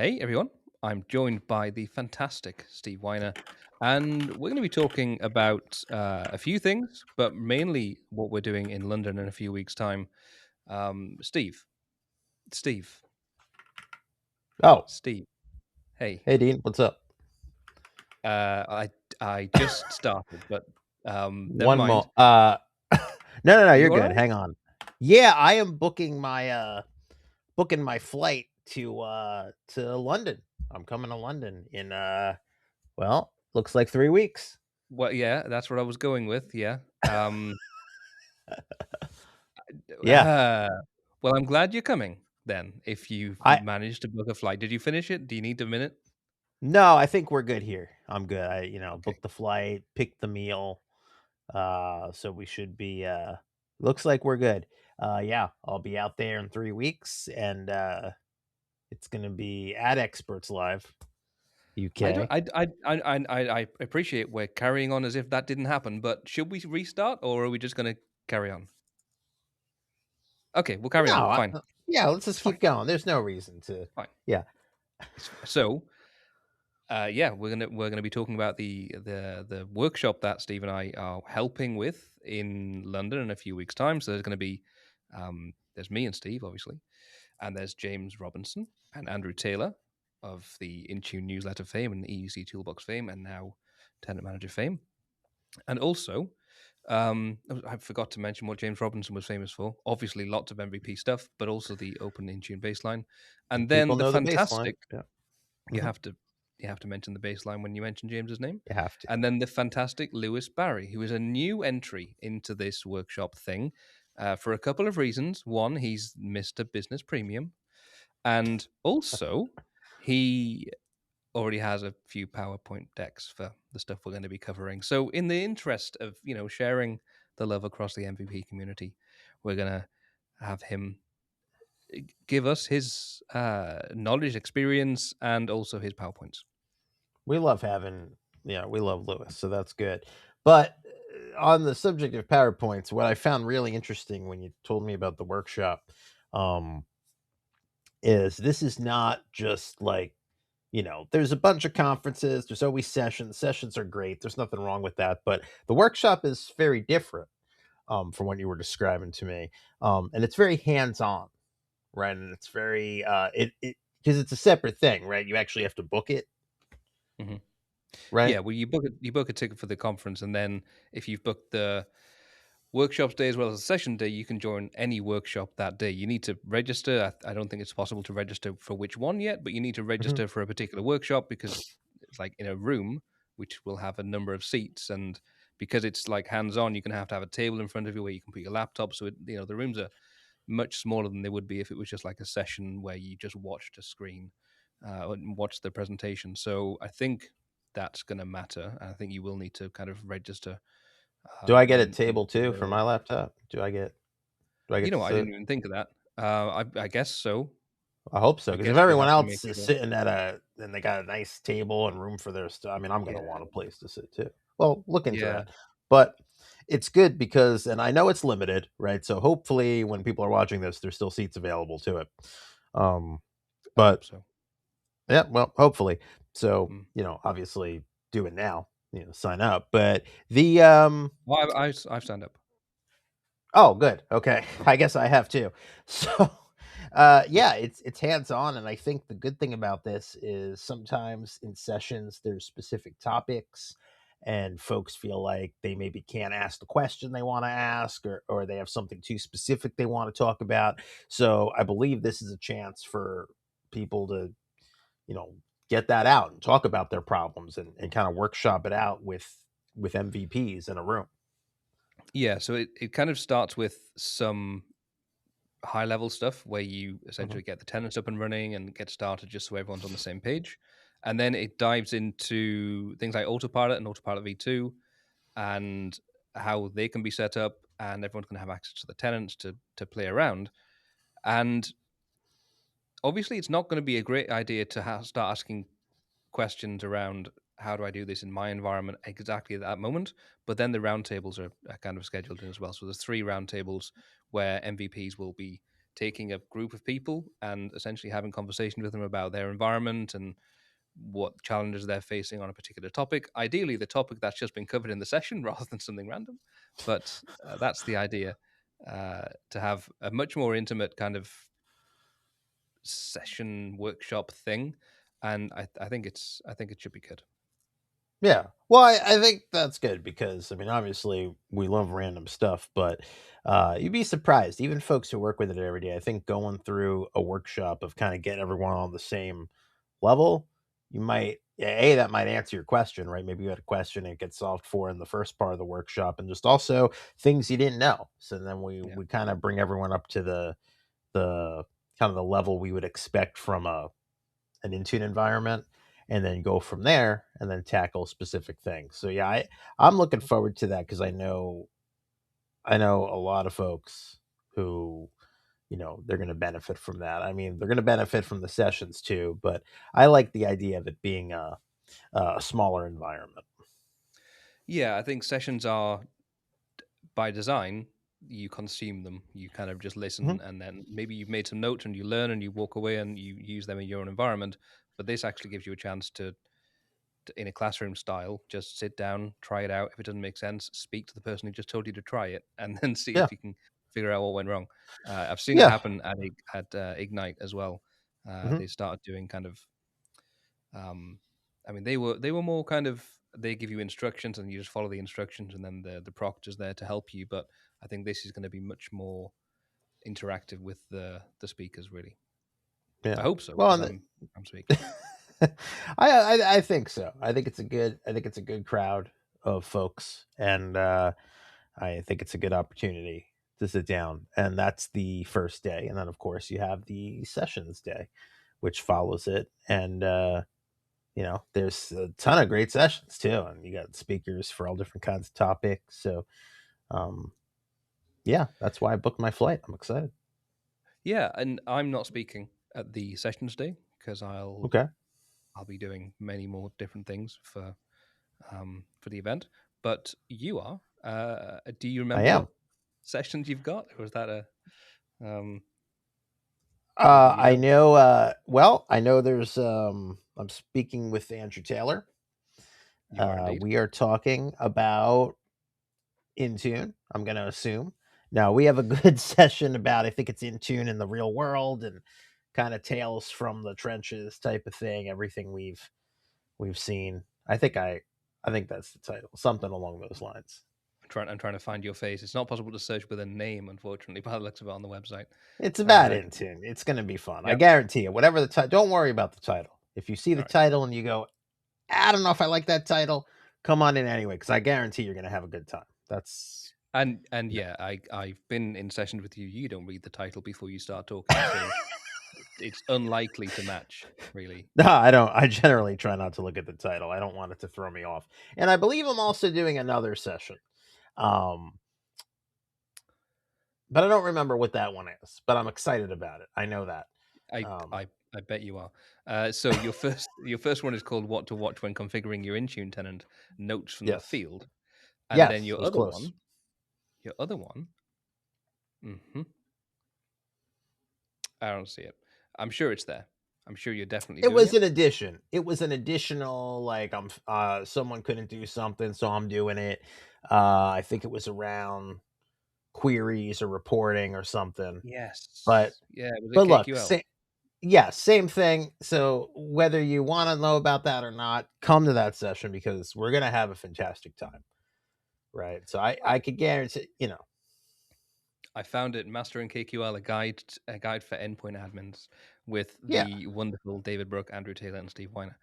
Hey everyone, I'm joined by the fantastic Steve Weiner, and we're going to be talking about a few things, but mainly what we're doing in London in a few weeks' time. Steve, Steve, Oh, Steve. Hey, hey Dean, what's up? I just started, but never One mind. more. No, you're You all good. right? Hang on. Yeah, I am booking my flight to London. I'm coming to London in looks like 3 weeks. Well, yeah, that's what I was going with. Yeah. Yeah, Uh, well, I'm glad you're coming. Then, if you've I managed to book a flight, did you finish it? Do you need a minute? no, I think we're good here. I'm good. I Okay. booked the flight, picked the meal. So we should be looks like we're good. Yeah, I'll be out there in 3 weeks and it's gonna be at Experts Live, I don't. UK. I appreciate we're carrying on as if that didn't happen, but should we restart or are we just going to carry on? Okay, we'll carry No, on. Fine. yeah, let's It's just fine. keep going. There's no reason to. Fine. Yeah. So, yeah, we're gonna be talking about the workshop that Steve and I are helping with in London in a few weeks' time. So there's going to be there's me and Steve, obviously, and there's James Robinson and Andrew Taylor of the Intune newsletter fame and EUC Toolbox fame, and now Tenant Manager fame. And also, I forgot to mention what James Robinson was famous for. Obviously, lots of MVP stuff, but also the open Intune baseline. And People then the know the baseline. fantastic, Yeah. you Mhm. have to you have to mention the baseline when you mention James's name. You have to. And then the fantastic Lewis Barry, who is a new entry into this workshop thing for a couple of reasons. One, he's Mr. Business Premium, and also he already has a few PowerPoint decks for the stuff we're going to be covering. So, in the interest of sharing the love across the MVP community, we're going to have him give us his knowledge, experience, and also his PowerPoints. We love having yeah, we love Lewis, so that's good. But on the subject of PowerPoints, what I found really interesting when you told me about the workshop, um, is this is not just like, there's a bunch of conferences, there's always sessions. Sessions are great. There's nothing wrong with that. But the workshop is very different from what you were describing to me. And it's very hands-on, right? And it's very it because it's a separate thing, right? You actually have to book it, hmm right? Yeah, well, you book a ticket for the conference, and then if you've booked the workshops day as well as the session day, you can join any workshop that day. You need to register. I don't think it's possible to register for which one yet, but you need to Mhm. register for a particular workshop because it's like in a room which will have a number of seats, and because it's like hands-on, you're gonna have to have a table in front of you where you can put your laptop. So the rooms are much smaller than they would be if it was just like a session where you just watched a screen and watched the presentation. So I think that's going to matter. I think you will need to kind of register Do I get a in table too for the my laptop? Do I get to I sit? didn't even think of that. I guess so. I hope so, I because if guess we everyone have to make else is sure. sitting at a and they got a nice table and room for their stuff, I mean, I'm gonna Yeah, want a place to sit too. Well, look into yeah. that. But it's good because and I know it's limited, right? So hopefully when people are watching this, there's still seats available to it. Um, I hope but so. yeah, well, hopefully. So, Mm. obviously do it now, sign up. But Well, I've signed up. oh, good. Okay. I guess I have too. So, Yeah, yeah, it's hands-on, and I think the good thing about this is sometimes in sessions there's specific topics and folks feel like they maybe can't ask the question they want to ask or they have something too specific they want to talk about. So, I believe this is a chance for people to, you know, get that out and talk about their problems and kind of workshop it out with MVPs in a room. yeah. So it kind of starts with some high level stuff where you Mhm. essentially get the tenants up and running and get started just so everyone's on the same page. And then it dives into things like Autopilot and Autopilot V2 and how they can be set up, and everyone's going to have access to the tenants to play around. And obviously, it's not going to be a great idea to start asking questions around how do I do this in my environment exactly at that moment. But then the roundtables are kind of scheduled in as well. So there's three roundtables where MVPs will be taking a group of people and essentially having conversation with them about their environment and what challenges they're facing on a particular topic. Ideally, the topic that's just been covered in the session rather than something random. But that's the idea, to have a much more intimate kind of session workshop thing. And I think it should be good. Yeah. Well, I think that's good because I mean, obviously, we love random stuff, but you'd be surprised. Even folks who work with it every day, I think going through a workshop of kind of getting everyone on the same level, you might that might answer your question, right? Maybe you had a question and it gets solved for in the first part of the workshop, and just also things you didn't know. So then Yeah. we kind of bring everyone up to the kind of the level we would expect from a an Intune environment, and then go from there and then tackle specific things. So yeah, I'm looking forward to that because I know a lot of folks who they're going to benefit from that. I mean, they're going to benefit from the sessions too, but I like the idea of it being a smaller environment. Yeah, I think sessions are by design, you consume them. You kind of just Mhm. listen, and then maybe you've made some notes and you learn and you walk away and you use them in your own environment. But this actually gives you a chance to, in a classroom style, just sit down, try it out. If it doesn't make sense, speak to the person who just told you to try it, and then see Yeah, if you can figure out what went wrong. I've seen it yeah, happen at Ignite as well. hmm They started doing kind of, um, I mean, they were more kind of, they give you instructions and you just follow the instructions, and then the proctor's there to help you. But I think this is going to be much more interactive with the speakers. Really, I yeah. hope so Well, because and I'm speaking. the, I think so. I think it's a good crowd of folks, and I think it's a good opportunity to sit down, and that's the first day, and then of course you have the sessions day, which follows it, and there's a ton of great sessions too, and you got speakers for all different kinds of topics. So, um, yeah, that's why I booked my flight. I'm excited. Yeah, and I'm not speaking at the sessions day because Okay, I'll be doing many more different things for the event. But you are. Do you I remember am. what sessions you've got, or is that a um, something you I know? know. Well, I know there's. I'm speaking with Andrew Taylor. You are indeed. We are talking about Intune, I'm going to assume. Now, we have a good session about, I think it's Intune in the real world and kind of tales from the trenches type of thing, everything we've seen. I think that's the title, something along those lines. I'm trying to find your face. It's not possible to search with a name, unfortunately, by the looks of it on the website. It's about But Intune. It's going to be fun. I yep. guarantee you. Whatever the title, don't worry about the title. If you see the All right. title and you go, I don't know if I like that title, come on in anyway, because I guarantee you're going to have a good time. That's, And you know. yeah, I've been in sessions with you. You don't read the title before you start talking, so it's unlikely to match, really. No, I don't. I generally try not to look at the title. I don't want it to throw me off. And I believe I'm also doing another session. Um, but I don't remember what that one is, but I'm excited about it. I know that. I Um, I I bet you are. So your first one is called "What to Watch When Configuring Your Intune Tenant: Notes from the yes. Field," and then Yes, it was close. your other one. hmm I don't see it. I'm sure it's there. I'm sure you're definitely It doing was it. an addition. It was an additional like someone couldn't do something, so I'm doing it. I think it was around queries or reporting or something. But Yes. Yeah. Was it but look, KQL? yeah, same thing. So whether you want to know about that or not, come to that session because we're gonna have a fantastic time, right? So I Oh, could guarantee, I found it. Mastering KQL, a guide for endpoint admins, with yeah. the wonderful David Brook, Andrew Taylor, and Steve Weiner.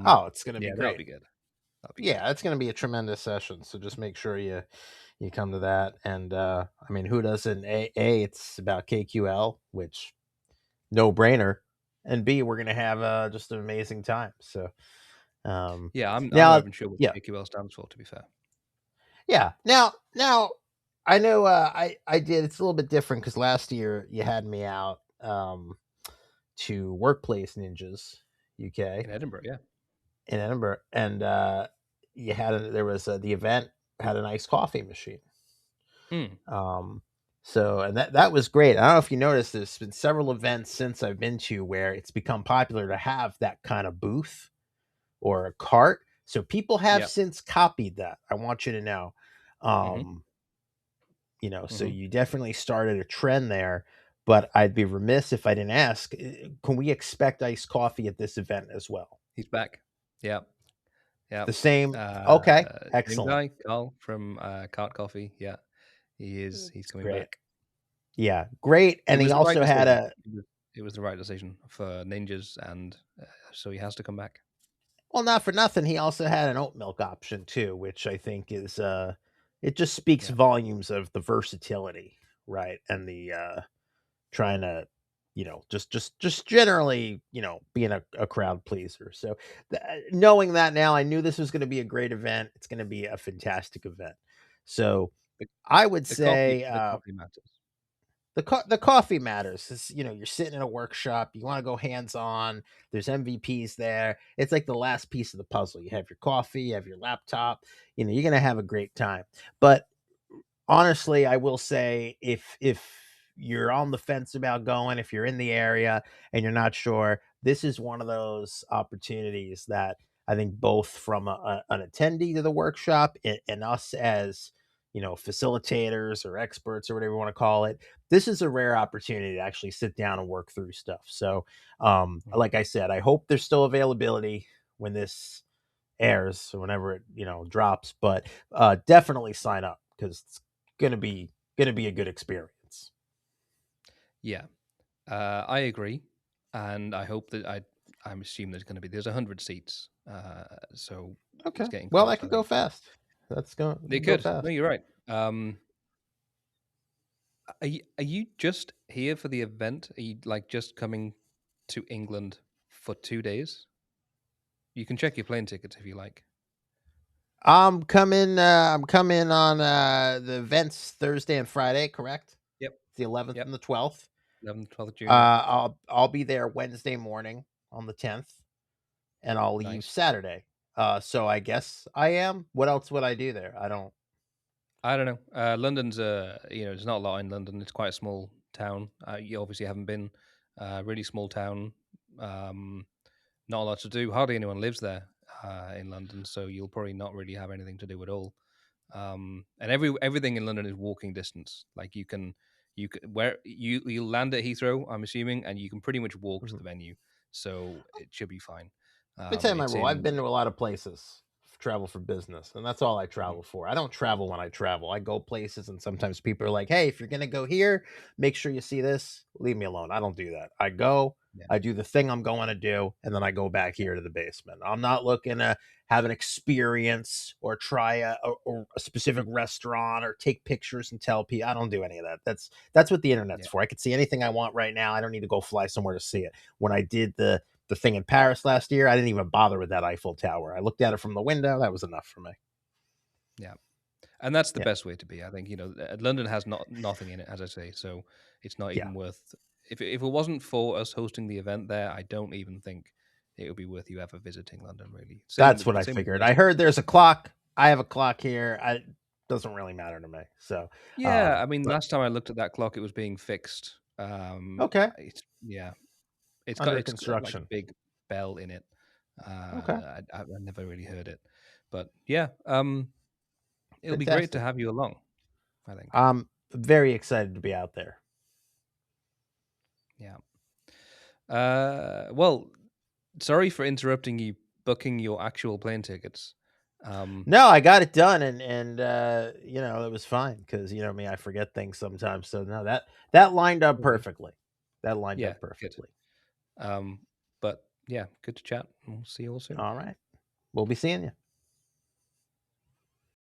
Oh, it's gonna be Yeah, that'll great. be good. That'll be good. Yeah, it's gonna be a tremendous session. So just make sure you come to that. And I mean, who doesn't? It's about KQL, which no brainer, and B, we're gonna have just an amazing time. So um, Yeah, I'm not now, even sure what yeah, KQL stands for, to be fair. yeah. Now, I know I did. It's a little bit different because last year you had me out to Workplace Ninjas UK In Edinburgh, yeah. in Edinburgh, and there was the event had an iced coffee machine. Hmm. Um, So, and that was great. I don't know if you noticed, there's been several events since I've been to where it's become popular to have that kind of booth or a cart. So people have Yeah. since copied that. I want you to know. Mhm. Um, so Mhm. you definitely started a trend there, but I'd be remiss if I didn't ask, can we expect iced coffee at this event as well? He's back. Yeah. Yeah. The same. Okay, Same excellent. guy, Carl from Cart Coffee. Yeah. He's It's coming great. back. Yeah, great. It And he was the right also had decision. a It was the right decision for ninjas, and so he has to come back. well, not for nothing, he also had an oat milk option too, which I think is it just speaks Yeah. volumes of the versatility, right? And the trying to, just generally, being a crowd pleaser. So knowing that now, I knew this was going to be a great event. It's going to be a fantastic event. So The I would the coffee say the coffee matters. the coffee matters. You're sitting in a workshop, you wanna go hands-on, there's MVPs there. It's like the last piece of the puzzle. You have your coffee, you have your laptop, you're gonna have a great time. But honestly, I will say, if you're on the fence about going, if you're in the area and you're not sure, this is one of those opportunities that I think both from an attendee to the workshop and us as facilitators or experts or whatever you want to call it, this is a rare opportunity to actually sit down and work through stuff. So, Mhm. like I said, I hope there's still availability when this airs or whenever it drops, but definitely sign up because it's gonna be a good experience. Yeah. I agree, and I hope that I'm assuming there's 100 seats, so it's Okay, getting well, close, that I could go think. fast. That They can go could. No, fast. you're right. Are you just here for the event? Are you, like, just coming to England for 2 days? You can check your plane tickets if you like. I'm coming on the events Thursday and Friday, correct? Yep. It's the 11th Yep. and the 12th. 11th, 12th of June, yep. I'll be there Wednesday morning on the 10th, and I'll leave Nice. Saturday. So I guess I am. What else would I do there? I don't. I don't know. London's there's not a lot in London. It's quite a small town. You obviously haven't been. Really small town. Um, Not a lot to do. Hardly anyone lives there in London, so you'll probably not really have anything to do at all. And everything in London is walking distance. Like you can where you'll land at Heathrow, I'm assuming, and you can pretty much walk to Mhm. the venue, so it should be fine. Let me tell you my It's rule. I've in been to a lot of places, travel for business, and that's all I Mhm. travel for. I don't travel when I travel. I go places, and sometimes people are like, "Hey, if you're gonna go here, make sure you see this." Leave me alone. I don't do that. I go, Yeah, I do the thing I'm going to do, and then I go back yeah, here to the basement. I'm not looking to have an experience or try or a specific restaurant or take pictures and tell people. I don't do any of that. That's what the internet's yeah, for. I could see anything I want right now. I don't need to go fly somewhere to see it. When I did the thing in Paris last year, I didn't even bother with that Eiffel Tower. I looked at it from the window. That was enough for me. yeah. And that's the Yeah. best way to be. I think London has nothing in it, as I say, so it's not Yeah. even worth. If it wasn't for us hosting the event there, I don't even think it would be worth you ever visiting London. Really, That's what I same with the figured. rest I of heard Europe. there's a clock. I have a clock here. I doesn't really matter to me. So, Yeah, I mean, but last time I looked at that clock, it was being fixed. okay, Yeah, it's got under it's got like a construction. big bell in it. Okay, I never really heard it, but yeah, it'll be great to fantastic. have you along. I think. I'm very excited to be out there. Yeah. Well, sorry for interrupting you booking your actual plane tickets. Um, No, I got it done, and it was fine because me, I forget things sometimes. So no, that lined up okay. perfectly. That lined Yeah, up good. perfectly. But yeah, good to chat. We'll see you all soon. All right, we'll be seeing you.